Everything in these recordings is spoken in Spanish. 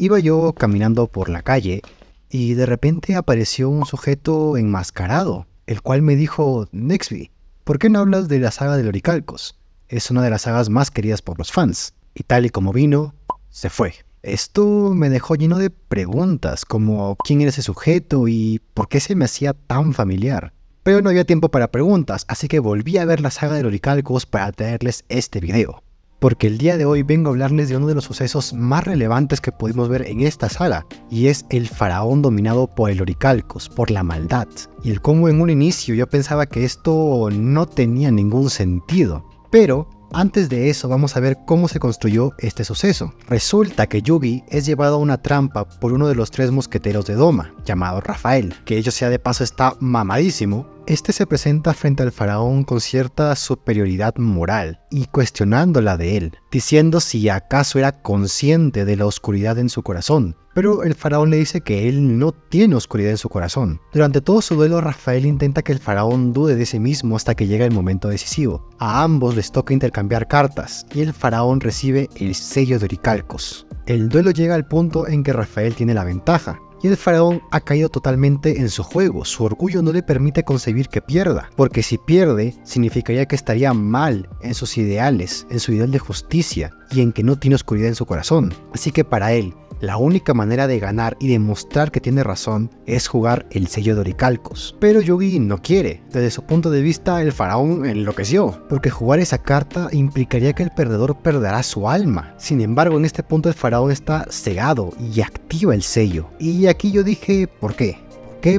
Iba yo caminando por la calle y de repente apareció un sujeto enmascarado, el cual me dijo: Nexby, ¿por qué no hablas de la saga del Oricalcos? Es una de las sagas más queridas por los fans. Y tal y como vino, se fue. Esto me dejó lleno de preguntas, como quién era ese sujeto y por qué se me hacía tan familiar. Pero no había tiempo para preguntas, así que volví a ver la saga del Oricalcos para traerles este video. Porque el día de hoy vengo a hablarles de uno de los sucesos más relevantes que pudimos ver en esta saga, y es el faraón dominado por el Oricalcos, por la maldad, y el cómo en un inicio yo pensaba que esto no tenía ningún sentido. Pero antes de eso vamos a ver cómo se construyó este suceso. Resulta que Yugi es llevado a una trampa por uno de los 3 mosqueteros de Doma, llamado Rafael, que dicho sea de paso está mamadísimo. Este se presenta frente al faraón con cierta superioridad moral y cuestionándola de él, diciendo si acaso era consciente de la oscuridad en su corazón. Pero el faraón le dice que él no tiene oscuridad en su corazón. Durante todo su duelo, Rafael intenta que el faraón dude de sí mismo hasta que llega el momento decisivo. A ambos les toca intercambiar cartas y el faraón recibe el sello de Oricalcos. El duelo llega al punto en que Rafael tiene la ventaja, y el faraón ha caído totalmente en su juego. Su orgullo no le permite concebir que pierda, porque si pierde, significaría que estaría mal en sus ideales, en su ideal de justicia, y en que no tiene oscuridad en su corazón. Así que para él, la única manera de ganar y demostrar que tiene razón es jugar el sello de Oricalcos. Pero Yugi no quiere. Desde su punto de vista, el faraón enloqueció, porque jugar esa carta implicaría que el perdedor perderá su alma. Sin embargo, en este punto el faraón está cegado y activa el sello. Y aquí yo dije, ¿por qué?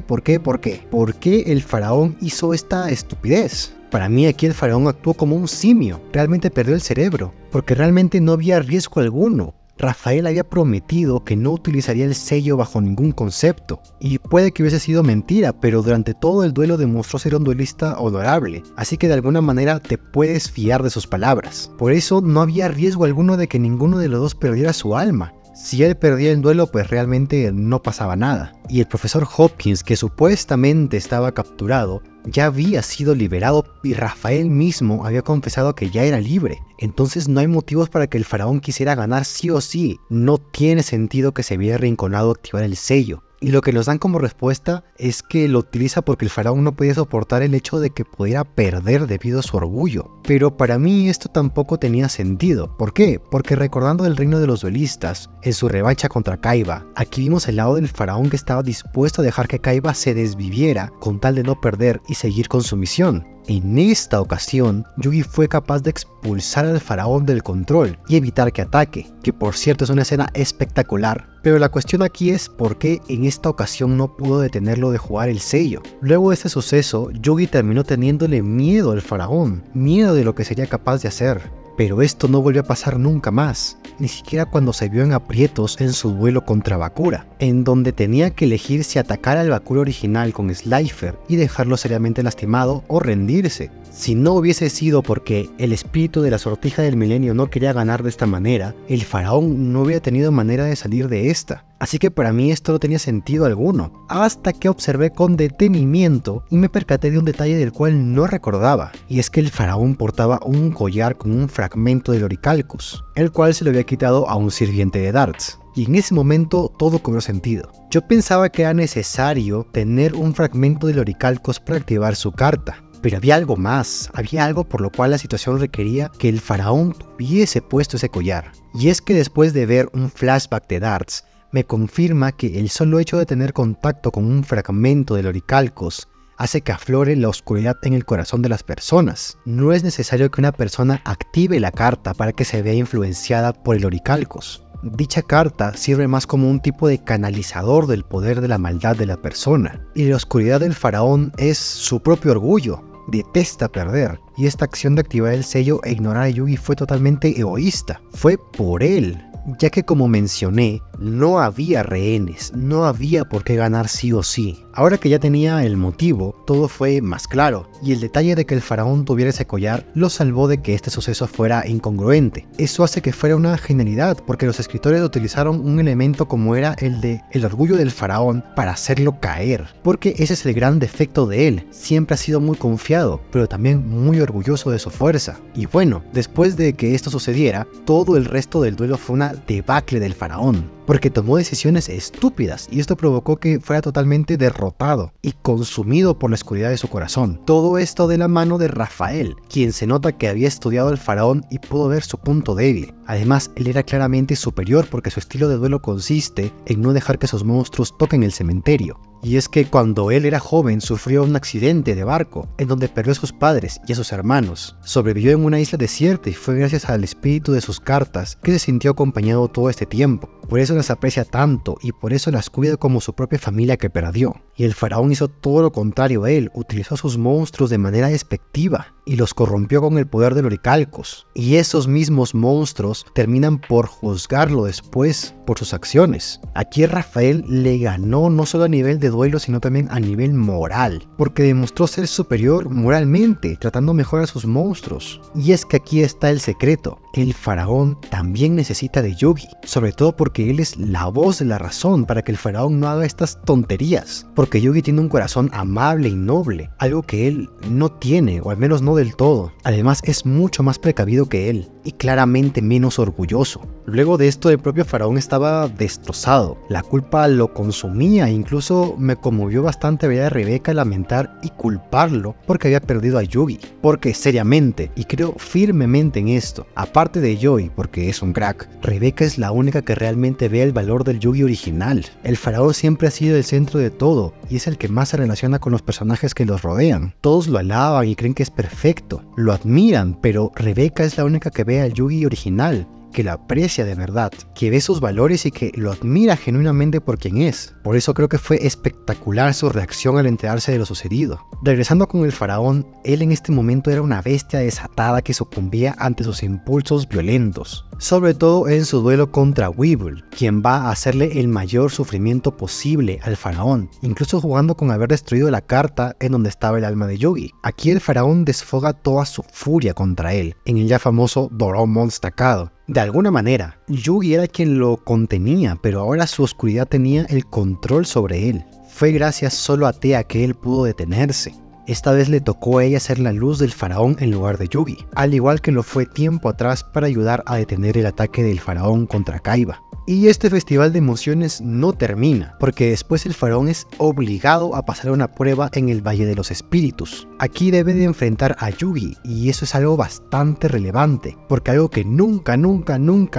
¿Por qué el faraón hizo esta estupidez? Para mí aquí el faraón actuó como un simio, realmente perdió el cerebro, porque realmente no había riesgo alguno. Rafael había prometido que no utilizaría el sello bajo ningún concepto, y puede que hubiese sido mentira, pero durante todo el duelo demostró ser un duelista honorable, así que de alguna manera te puedes fiar de sus palabras. Por eso no había riesgo alguno de que ninguno de los dos perdiera su alma. Si él perdía el duelo, pues realmente no pasaba nada. Y el profesor Hopkins, que supuestamente estaba capturado, ya había sido liberado y Rafael mismo había confesado que ya era libre. Entonces no hay motivos para que el faraón quisiera ganar sí o sí. No tiene sentido que se viera arrinconado activar el sello. Y lo que nos dan como respuesta es que lo utiliza porque el faraón no podía soportar el hecho de que pudiera perder debido a su orgullo. Pero para mí esto tampoco tenía sentido. ¿Por qué? Porque recordando el reino de los duelistas, en su revancha contra Kaiba, aquí vimos el lado del faraón que estaba dispuesto a dejar que Kaiba se desviviera con tal de no perder y seguir con su misión. En esta ocasión, Yugi fue capaz de expulsar al faraón del control y evitar que ataque, que por cierto es una escena espectacular. Pero la cuestión aquí es por qué en esta ocasión no pudo detenerlo de jugar el sello. Luego de este suceso, Yugi terminó teniéndole miedo al faraón, miedo de lo que sería capaz de hacer. Pero esto no volvió a pasar nunca más, ni siquiera cuando se vio en aprietos en su duelo contra Bakura, en donde tenía que elegir si atacar al Bakura original con Slifer y dejarlo seriamente lastimado o rendirse. Si no hubiese sido porque el espíritu de la sortija del milenio no quería ganar de esta manera, el faraón no hubiera tenido manera de salir de esta. Así que para mí esto no tenía sentido alguno, hasta que observé con detenimiento y me percaté de un detalle del cual no recordaba, y es que el faraón portaba un collar con un fragmento del Oricalcos, el cual se lo había quitado a un sirviente de Dartz. Y en ese momento todo cobró sentido. Yo pensaba que era necesario tener un fragmento del Oricalcos para activar su carta. Pero había algo más, había algo por lo cual la situación requería que el faraón tuviese puesto ese collar. Y es que después de ver un flashback de Dartz, me confirma que el solo hecho de tener contacto con un fragmento del Oricalcos hace que aflore la oscuridad en el corazón de las personas. No es necesario que una persona active la carta para que se vea influenciada por el Oricalcos. Dicha carta sirve más como un tipo de canalizador del poder de la maldad de la persona. Y la oscuridad del faraón es su propio orgullo. Detesta perder, y esta acción de activar el sello e ignorar a Yugi fue totalmente egoísta. Fue por él, ya que como mencioné, no había rehenes, no había por qué ganar sí o sí. Ahora que ya tenía el motivo, todo fue más claro, y el detalle de que el faraón tuviera ese collar lo salvó de que este suceso fuera incongruente. Eso hace que fuera una genialidad, porque los escritores utilizaron un elemento como era el de el orgullo del faraón para hacerlo caer, porque ese es el gran defecto de él. Siempre ha sido muy confiado, pero también muy orgulloso de su fuerza. Y bueno, después de que esto sucediera, todo el resto del duelo fue una debacle del faraón. porque tomó decisiones estúpidas y esto provocó que fuera totalmente derrotado y consumido por la oscuridad de su corazón. Todo esto de la mano de Rafael, quien se nota que había estudiado al faraón y pudo ver su punto débil. Además, él era claramente superior porque su estilo de duelo consiste en no dejar que sus monstruos toquen el cementerio. Y es que cuando él era joven sufrió un accidente de barco, en donde perdió a sus padres y a sus hermanos. Sobrevivió en una isla desierta y fue gracias al espíritu de sus cartas que se sintió acompañado todo este tiempo. Por eso las aprecia tanto y por eso las cuida como su propia familia que perdió. Y el faraón hizo todo lo contrario a él, utilizó a sus monstruos de manera despectiva y los corrompió con el poder del oricalcos. Y esos mismos monstruos terminan por juzgarlo después por sus acciones. Aquí Rafael le ganó no solo a nivel de duelo sino también a nivel moral, porque demostró ser superior moralmente, tratando mejor a sus monstruos. Y es que aquí está el secreto. El faraón también necesita de Yugi, sobre todo porque él es la voz de la razón para que el faraón no haga estas tonterías, porque Yugi tiene un corazón amable y noble, algo que él no tiene, o al menos no del todo. Además es mucho más precavido que él, y claramente menos orgulloso. Luego de esto el propio faraón estaba destrozado, la culpa lo consumía e incluso me conmovió bastante ver a Rebeca lamentar y culparlo porque había perdido a Yugi, porque seriamente, y creo firmemente en esto, aparte de Joy porque es un crack, Rebeca es la única que realmente ve el valor del Yugi original. El faraón siempre ha sido el centro de todo y es el que más se relaciona con los personajes que los rodean. Todos lo alaban y creen que es perfecto, lo admiran, pero Rebeca es la única que ve al Yugi original, que lo aprecia de verdad, que ve sus valores y que lo admira genuinamente por quien es. Por eso creo que fue espectacular su reacción al enterarse de lo sucedido. Regresando con el faraón, él en este momento era una bestia desatada que sucumbía ante sus impulsos violentos, sobre todo en su duelo contra Weevil, quien va a hacerle el mayor sufrimiento posible al faraón, incluso jugando con haber destruido la carta en donde estaba el alma de Yugi. Aquí el faraón desfoga toda su furia contra él, en el ya famoso Doromon destacado. De alguna manera, Yugi era quien lo contenía, pero ahora su oscuridad tenía el control sobre él. Fue gracias solo a Tea que él pudo detenerse. Esta vez le tocó a ella ser la luz del faraón en lugar de Yugi, al igual que lo fue tiempo atrás para ayudar a detener el ataque del faraón contra Kaiba. Y este festival de emociones no termina, porque después el faraón es obligado a pasar una prueba en el Valle de los Espíritus. Aquí debe de enfrentar a Yugi, y eso es algo bastante relevante, porque algo que nunca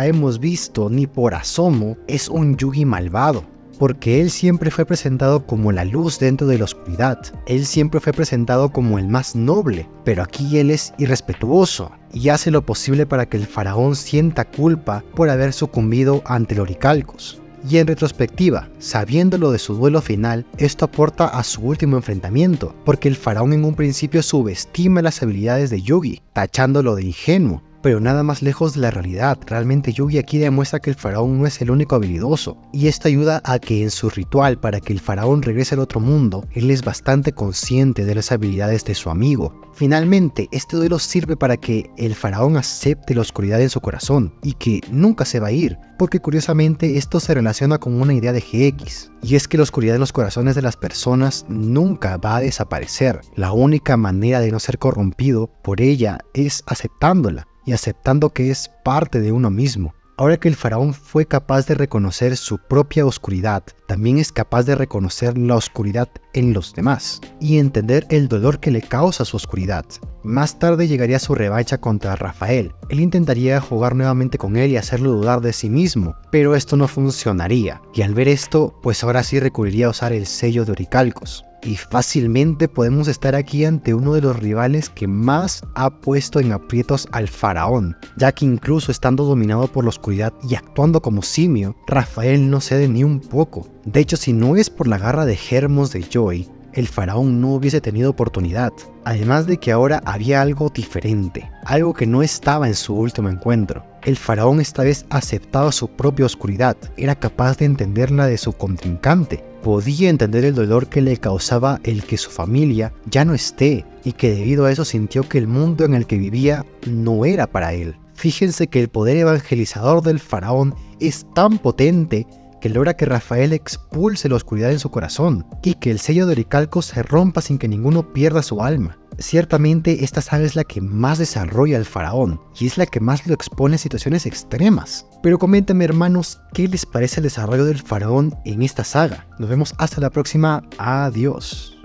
hemos visto ni por asomo es un Yugi malvado. Porque él siempre fue presentado como la luz dentro de la oscuridad, él siempre fue presentado como el más noble, pero aquí él es irrespetuoso y hace lo posible para que el faraón sienta culpa por haber sucumbido ante el oricalcos. Y en retrospectiva, sabiéndolo de su duelo final, esto aporta a su último enfrentamiento, porque el faraón en un principio subestima las habilidades de Yugi, tachándolo de ingenuo. Pero nada más lejos de la realidad, realmente Yugi aquí demuestra que el faraón no es el único habilidoso, y esto ayuda a que en su ritual para que el faraón regrese al otro mundo, él es bastante consciente de las habilidades de su amigo. Finalmente, este duelo sirve para que el faraón acepte la oscuridad en su corazón, y que nunca se va a ir, porque curiosamente esto se relaciona con una idea de GX, y es que la oscuridad en los corazones de las personas nunca va a desaparecer. La única manera de no ser corrompido por ella es aceptándola, y aceptando que es parte de uno mismo. Ahora que el faraón fue capaz de reconocer su propia oscuridad, también es capaz de reconocer la oscuridad en los demás y entender el dolor que le causa su oscuridad. Más tarde llegaría su revancha contra Rafael. Él intentaría jugar nuevamente con él y hacerlo dudar de sí mismo, pero esto no funcionaría, y al ver esto, pues ahora sí recurriría a usar el sello de oricalcos. Y fácilmente podemos estar aquí ante uno de los rivales que más ha puesto en aprietos al faraón, ya que incluso estando dominado por la oscuridad y actuando como simio, Rafael no cede ni un poco. De hecho, si no es por la garra de Hermos de Joy, el faraón no hubiese tenido oportunidad. Además de que ahora había algo diferente, algo que no estaba en su último encuentro. El faraón esta vez aceptaba su propia oscuridad, era capaz de entender la de su contrincante. Podía entender el dolor que le causaba el que su familia ya no esté y que debido a eso sintió que el mundo en el que vivía no era para él. Fíjense que el poder evangelizador del faraón es tan potente que logra que Rafael expulse la oscuridad en su corazón y que el sello de oricalcos se rompa sin que ninguno pierda su alma. Ciertamente esta saga es la que más desarrolla al faraón y es la que más lo expone a situaciones extremas. Pero coméntame, hermanos, ¿qué les parece el desarrollo del faraón en esta saga? Nos vemos hasta la próxima. Adiós.